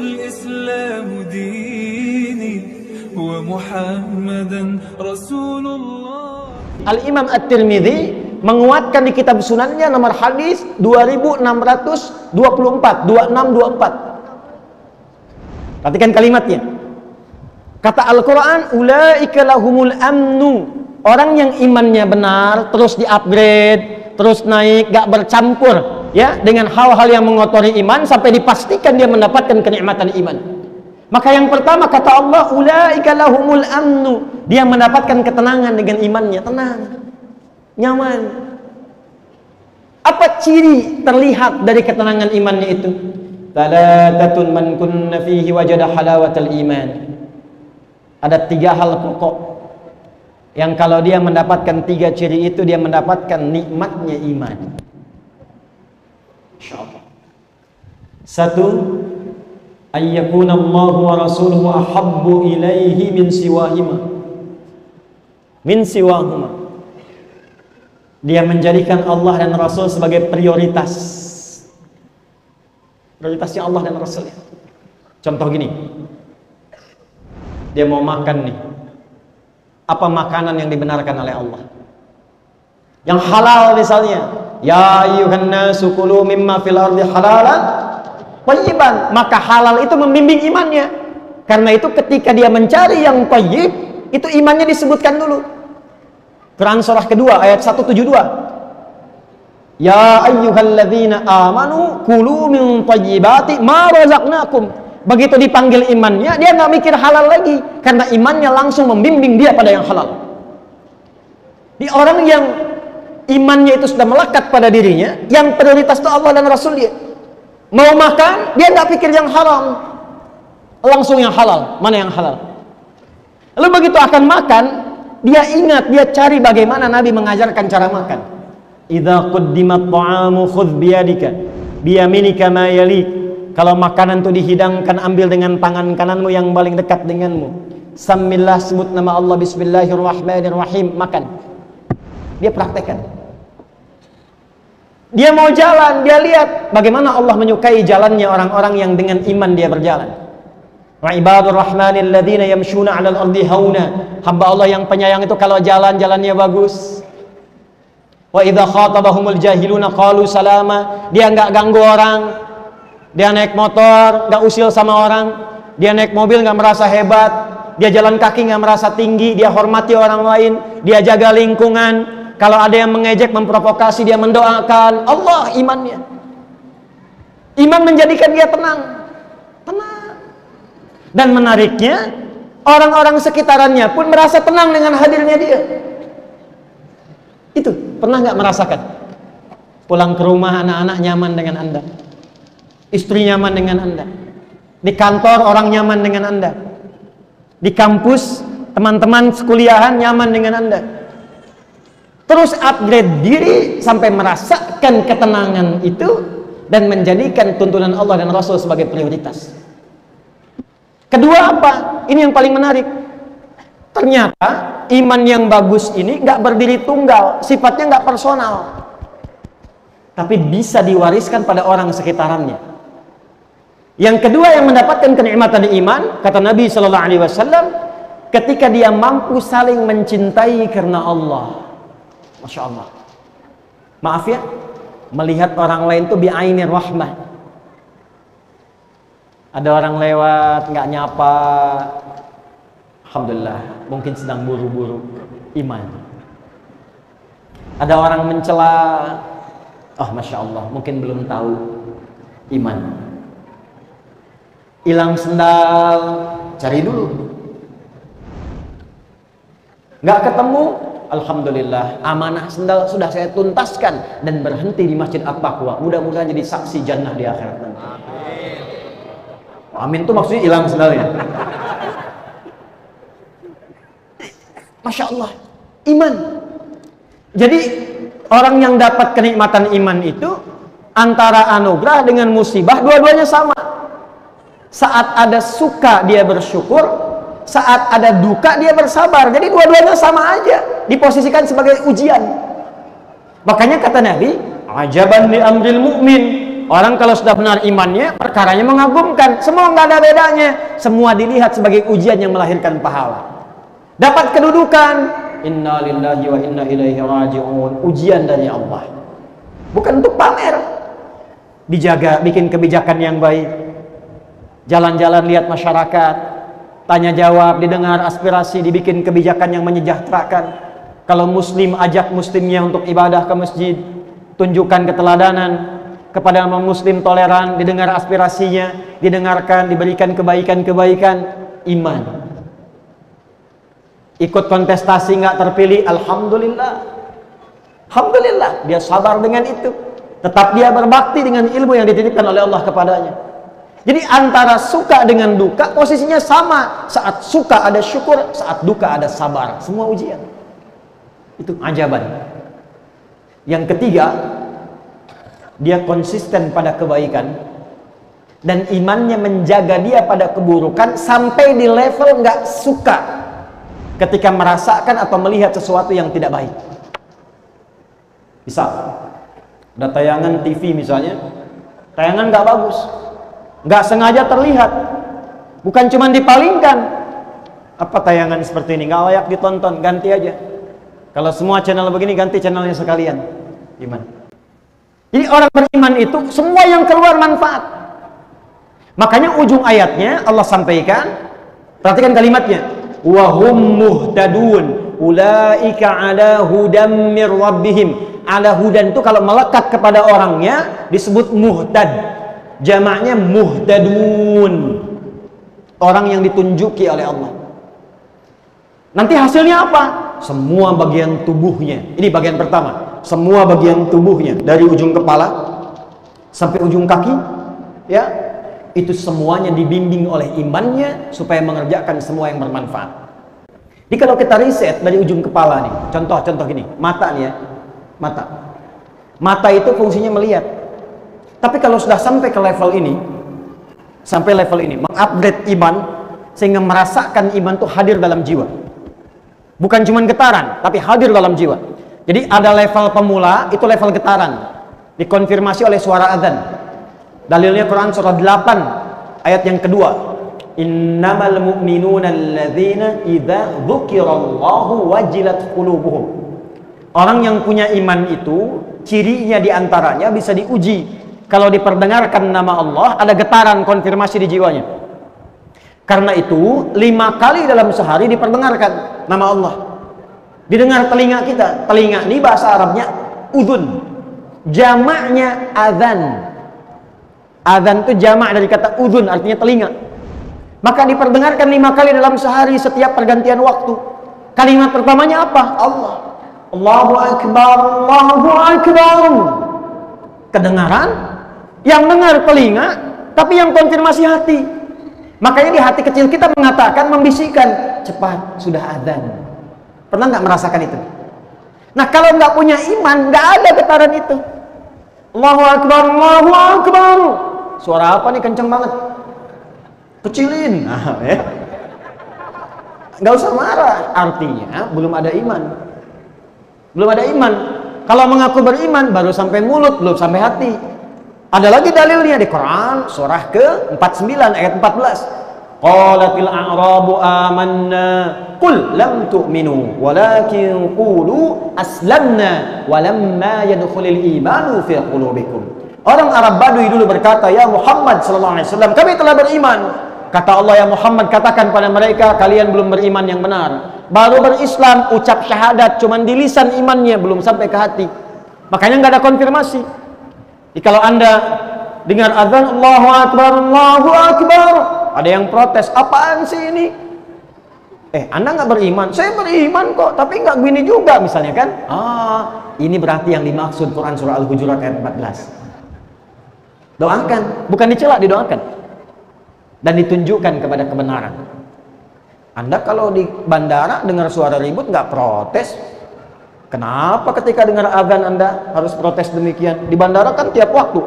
الإسلام ديني ومحمدا رسول الله. Al-Imam At-Tirmidzi menguatkan di kitab sunannya nomor hadis 2624. Perhatikan kalimatnya. Kata Al-Quran, ulaika lahumul amnu. Orang yang imannya benar, terus di-upgrade, terus naik, gak bercampur ya dengan hal-hal yang mengotori iman sampai dipastikan dia mendapatkan kenikmatan iman. Maka yang pertama kata Allah, ulaika lahumul amnu. Dia mendapatkan ketenangan dengan imannya, tenang, nyaman. Apa ciri terlihat dari ketenangan imannya itu? Thalathatun man kunna fihi wajada halawatal iman. Ada 3 hal pokok yang kalau dia mendapatkan 3 ciri itu, dia mendapatkan nikmatnya iman. Insyaallah. 1, ayyakuna Allahu wa rasuluhu ahabbu ilaihi min siwahuma. Dia menjadikan Allah dan Rasul sebagai prioritasnya Allah dan Rasulnya. Contoh gini, dia mau makan nih, apa makanan yang dibenarkan oleh Allah? Yang halal misalnya, ya ayyuhan nasu kulu mimma fil ardi halalan thayyiban. Maka halal itu membimbing imannya. Karena itu ketika dia mencari yang thayyib, itu imannya disebutkan dulu. Quran surah kedua ayat 172. Ya ayyuhalladzina amanu kulu min thayyibati ma razaqnakum. Begitu dipanggil imannya, dia nggak mikir halal lagi, karena imannya langsung membimbing dia pada yang halal. Di orang yang imannya itu sudah melekat pada dirinya, yang prioritas itu Allah dan Rasul dia. Mau makan, dia nggak pikir yang haram, langsung yang halal. Mana yang halal? Lalu begitu akan makan, dia ingat, dia cari bagaimana Nabi mengajarkan cara makan. Idza quddimat ta'amu khudh biyadika biyaminika ma yalik. Kalau makanan itu dihidangkan, ambil dengan tangan kananmu yang paling dekat denganmu. Samillah, sebut nama Allah, bismillahirrahmanirrahim, makan. Dia praktekkan. Dia mau jalan, dia lihat bagaimana Allah menyukai jalannya orang-orang yang dengan iman dia berjalan. Wa ibadur rahmanil ladzina yamshuna 'alal ardi hauna. Hamba Allah yang penyayang itu kalau jalan, jalannya bagus. Wa idza khatabahumul jahiluna qalu salama. Dia enggak ganggu orang. Dia naik motor, nggak usil sama orang. Dia naik mobil, nggak merasa hebat. Dia jalan kaki, nggak merasa tinggi. Dia hormati orang lain. Dia jaga lingkungan. Kalau ada yang mengejek, memprovokasi, dia mendoakan. Allah imannya. Iman menjadikan dia tenang. Tenang. Dan menariknya, orang-orang sekitarannya pun merasa tenang dengan hadirnya dia. Itu, pernah nggak merasakan? Pulang ke rumah, anak-anak nyaman dengan Anda. Istri nyaman dengan Anda. Di kantor orang nyaman dengan Anda. Di kampus teman-teman sekuliahan nyaman dengan Anda. Terus upgrade diri sampai merasakan ketenangan itu dan menjadikan tuntunan Allah dan Rasul sebagai prioritas. Kedua apa? Ini yang paling menarik. Ternyata iman yang bagus ini nggak berdiri tunggal, sifatnya nggak personal, tapi bisa diwariskan pada orang sekitarannya. Yang kedua yang mendapatkan kenikmatan iman, kata Nabi Shallallahu Alaihi Wasallam, ketika dia mampu saling mencintai karena Allah. Masya Allah. Maaf ya, melihat orang lain tuh bi'ainir rahmah. Ada orang lewat nggak nyapa, alhamdulillah, mungkin sedang buru-buru iman. Ada orang mencela, oh masya Allah, mungkin belum tahu iman. Hilang sendal, cari dulu. Nggak ketemu, alhamdulillah, amanah sendal sudah saya tuntaskan dan berhenti di Masjid At-Taqwa. Mudah-mudahan jadi saksi jannah di akhirat nanti. Amin itu maksudnya hilang sendalnya. Masya Allah, iman. Jadi orang yang dapat kenikmatan iman itu antara anugerah dengan musibah, dua-duanya sama. Saat ada suka dia bersyukur, saat ada duka dia bersabar. Jadi dua-duanya sama aja, diposisikan sebagai ujian. Makanya kata Nabi, ajaban li amril mu'min, orang kalau sudah benar imannya, perkaranya mengagumkan. Semua nggak ada bedanya. Semua dilihat sebagai ujian yang melahirkan pahala. Dapat kedudukan, inna lillahi wa inna ilaihi raji'un. Ujian dari Allah. Bukan untuk pamer. Dijaga, bikin kebijakan yang baik. Jalan-jalan lihat masyarakat. Tanya jawab, didengar aspirasi, dibikin kebijakan yang menyejahterakan. Kalau muslim, ajak muslimnya untuk ibadah ke masjid. Tunjukkan keteladanan. Kepada muslim toleran, didengar aspirasinya, didengarkan, diberikan kebaikan-kebaikan. Iman. Ikut kontestasi nggak terpilih, alhamdulillah. Alhamdulillah, dia sabar dengan itu. Tetap dia berbakti dengan ilmu yang dititipkan oleh Allah kepadanya. Jadi antara suka dengan duka posisinya sama. Saat suka ada syukur, saat duka ada sabar. Semua ujian. Itu ajaban. Yang ketiga, dia konsisten pada kebaikan dan imannya menjaga dia pada keburukan sampai di level nggak suka ketika merasakan atau melihat sesuatu yang tidak baik. Bisa ada tayangan TV misalnya, tayangan nggak bagus, nggak sengaja terlihat, bukan cuma dipalingkan. Apa tayangan seperti ini nggak layak ditonton, ganti aja. Kalau semua channel begini, ganti channelnya sekalian. Iman. Jadi orang beriman itu semua yang keluar manfaat. Makanya ujung ayatnya Allah sampaikan, perhatikan kalimatnya, wa hum muhtadun ulaika ala hudam mir rabbihim. Ala hudan itu kalau melekat kepada orangnya disebut muhtad. Jamaknya muhtadun. Orang yang ditunjuki oleh Allah. Nanti hasilnya apa? Semua bagian tubuhnya. Ini bagian pertama. Semua bagian tubuhnya dari ujung kepala sampai ujung kaki, ya, itu semuanya dibimbing oleh imannya supaya mengerjakan semua yang bermanfaat. Jadi kalau kita riset dari ujung kepala nih, contoh gini, mata nih ya, mata itu fungsinya melihat. Tapi kalau sudah sampai ke level ini, mengupgrade iman sehingga merasakan iman itu hadir dalam jiwa. Bukan cuma getaran, tapi hadir dalam jiwa. Jadi ada level pemula, itu level getaran. Dikonfirmasi oleh suara azan. Dalilnya Quran surah 8 ayat yang kedua. Innamal mu'minuna alladzina idza dzukirallahu wajilat qulubuhum. Orang yang punya iman itu cirinya diantaranya bisa diuji. Kalau diperdengarkan nama Allah, ada getaran konfirmasi di jiwanya. Karena itu 5 kali dalam sehari diperdengarkan nama Allah. Didengar telinga kita. Telinga ini bahasa Arabnya udhun. Jamaknya azan. Azan itu jamak dari kata udhun, artinya telinga. Maka diperdengarkan 5 kali dalam sehari setiap pergantian waktu. Kalimat pertamanya apa? Allah. Allahu Akbar, Allahu Akbar. Kedengaran, yang dengar telinga, tapi yang konfirmasi hati. Makanya di hati kecil kita mengatakan, membisikkan, cepat, sudah azan. Pernah nggak merasakan itu? Nah kalau nggak punya iman, nggak ada getaran itu. Allahu Akbar, Allahu Akbar. Suara apa nih kenceng banget? Kecilin. Nah, ya. Nggak usah marah. Artinya belum ada iman. Belum ada iman. Kalau mengaku beriman baru sampai mulut, belum sampai hati. Ada lagi dalilnya di Quran surah ke-49 ayat 14. Qalatil a'rabu amanna qul lam tu'minu walakin qulu aslamna walamma yadkhulul imanu fi qulubikum. Orang Arab Badui dulu berkata, ya Muhammad sallallahu alaihi wasallam, kami telah beriman. Kata Allah, ya Muhammad, katakan pada mereka, kalian belum beriman yang benar. Baru berislam, ucap syahadat cuman di lisan imannya, belum sampai ke hati. Makanya nggak ada konfirmasi. Jadi kalau Anda dengar azan Allahu Akbar, Allahu Akbar, ada yang protes, apaan sih ini? Anda nggak beriman? Saya beriman kok, tapi nggak begini juga misalnya kan? Ini berarti yang dimaksud Quran surah Al-Hujurat ayat 14. Doakan, bukan dicela, didoakan dan ditunjukkan kepada kebenaran. Anda kalau di bandara dengar suara ribut nggak protes? Kenapa ketika dengar azan Anda harus protes demikian? Di bandara kan tiap waktu,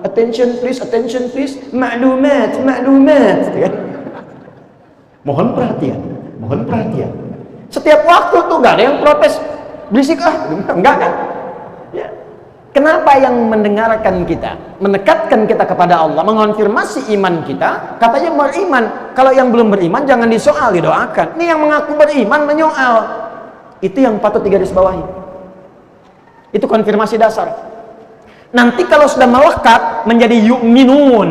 attention please, maklumat. Mohon perhatian. Setiap waktu tuh nggak ada yang protes, berisik enggak kan? Ya. Kenapa yang mendengarkan kita, mendekatkan kita kepada Allah, mengonfirmasi iman kita, katanya beriman. Kalau yang belum beriman jangan disoal, didoakan. Ini yang mengaku beriman menyoal. Itu yang patut digarisbawahi. Itu konfirmasi dasar. Nanti kalau sudah melekat menjadi yu'minun,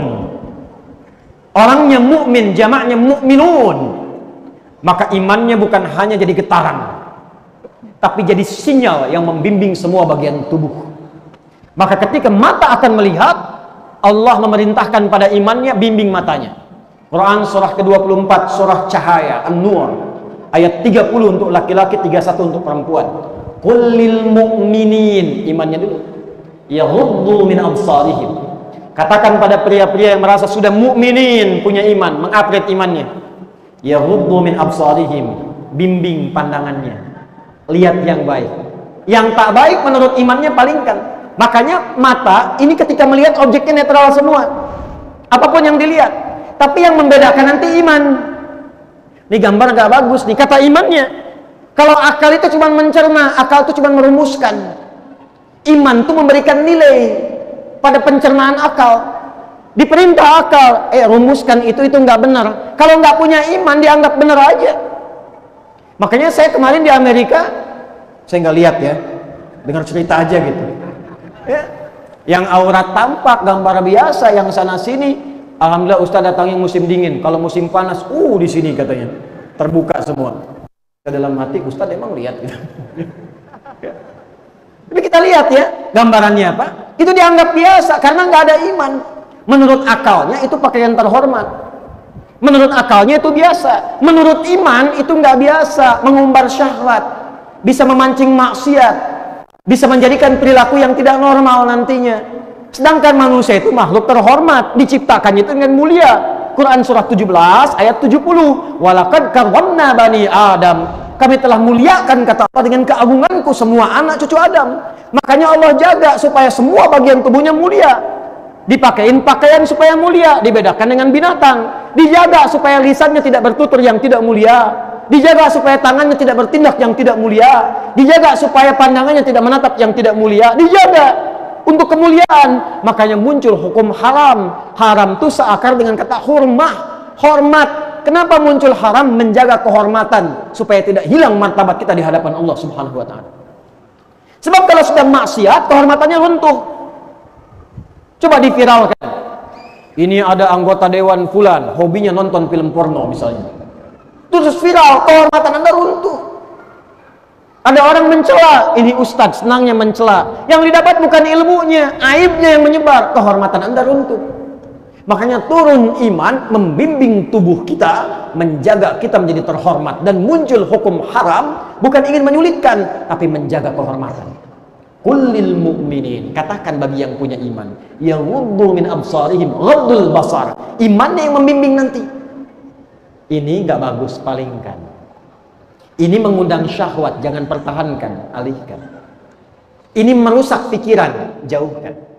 orangnya mukmin, jamaknya mukminun, maka imannya bukan hanya jadi getaran, tapi jadi sinyal yang membimbing semua bagian tubuh. Maka ketika mata akan melihat, Allah memerintahkan pada imannya, bimbing matanya. Quran surah ke-24, surah Cahaya, An-Nur, ayat 30 untuk laki-laki, 31 untuk perempuan. Qul lil mu'minin, imannya dulu, yaghuddu min absarihim. Katakan pada pria-pria yang merasa sudah mukminin, punya iman, mengupgrade imannya, yaghuddu min absarihim, bimbing pandangannya, lihat yang baik. Yang tak baik menurut imannya palingkan. Makanya mata ini ketika melihat objeknya netral semua, apapun yang dilihat. Tapi yang membedakan nanti iman. Ini gambar gak bagus nih, kata imannya. Kalau akal itu cuma mencerna, akal itu cuma merumuskan. Iman itu memberikan nilai pada pencernaan akal. Diperintah akal, rumuskan itu nggak benar. Kalau nggak punya iman dianggap benar aja. Makanya saya kemarin di Amerika, saya nggak lihat ya, dengar cerita aja gitu. Ya. Yang aurat tampak gambar biasa, yang sana sini, alhamdulillah Ustaz datangnya musim dingin. Kalau musim panas, di sini katanya terbuka semua. Dalam hati Ustaz emang lihat gitu. Ya. Tapi kita lihat ya, gambarannya apa? Itu dianggap biasa karena nggak ada iman. Menurut akalnya itu pakaian terhormat. Menurut akalnya itu biasa. Menurut iman itu nggak biasa, mengumbar syahwat, bisa memancing maksiat, bisa menjadikan perilaku yang tidak normal nantinya. Sedangkan manusia itu makhluk terhormat, diciptakannya itu dengan mulia. Quran surah 17 ayat 70. Walaqad karramna bani Adam. Kami telah muliakan, kata Allah, dengan keagunganku semua anak cucu Adam. Makanya Allah jaga supaya semua bagian tubuhnya mulia. Dipakein pakaian supaya mulia, dibedakan dengan binatang. Dijaga supaya lisannya tidak bertutur yang tidak mulia. Dijaga supaya tangannya tidak bertindak yang tidak mulia. Dijaga supaya pandangannya tidak menatap yang tidak mulia. Dijaga untuk kemuliaan. Makanya muncul hukum haram. Haram itu seakar dengan kata hurmah, hormat. Kenapa muncul haram? Menjaga kehormatan supaya tidak hilang martabat kita di hadapan Allah Subhanahu wa taala. Sebab kalau sudah maksiat, kehormatannya runtuh. Coba diviralkan. Ini ada anggota dewan fulan, hobinya nonton film porno misalnya. Terus viral, kehormatan Anda runtuh. Ada orang mencela, ini ustadz senangnya mencela. Yang didapat bukan ilmunya, aibnya yang menyebar, kehormatan Anda runtuh. Makanya turun iman membimbing tubuh kita, menjaga kita menjadi terhormat, dan muncul hukum haram bukan ingin menyulitkan, tapi menjaga kehormatan. Kullil mu'minin, katakan bagi yang punya iman, yaghuddu min absarihim, ghaddul basar. Imannya yang membimbing nanti. Ini nggak bagus, palingkan. Ini mengundang syahwat, jangan pertahankan, alihkan. Ini merusak pikiran, jauhkan.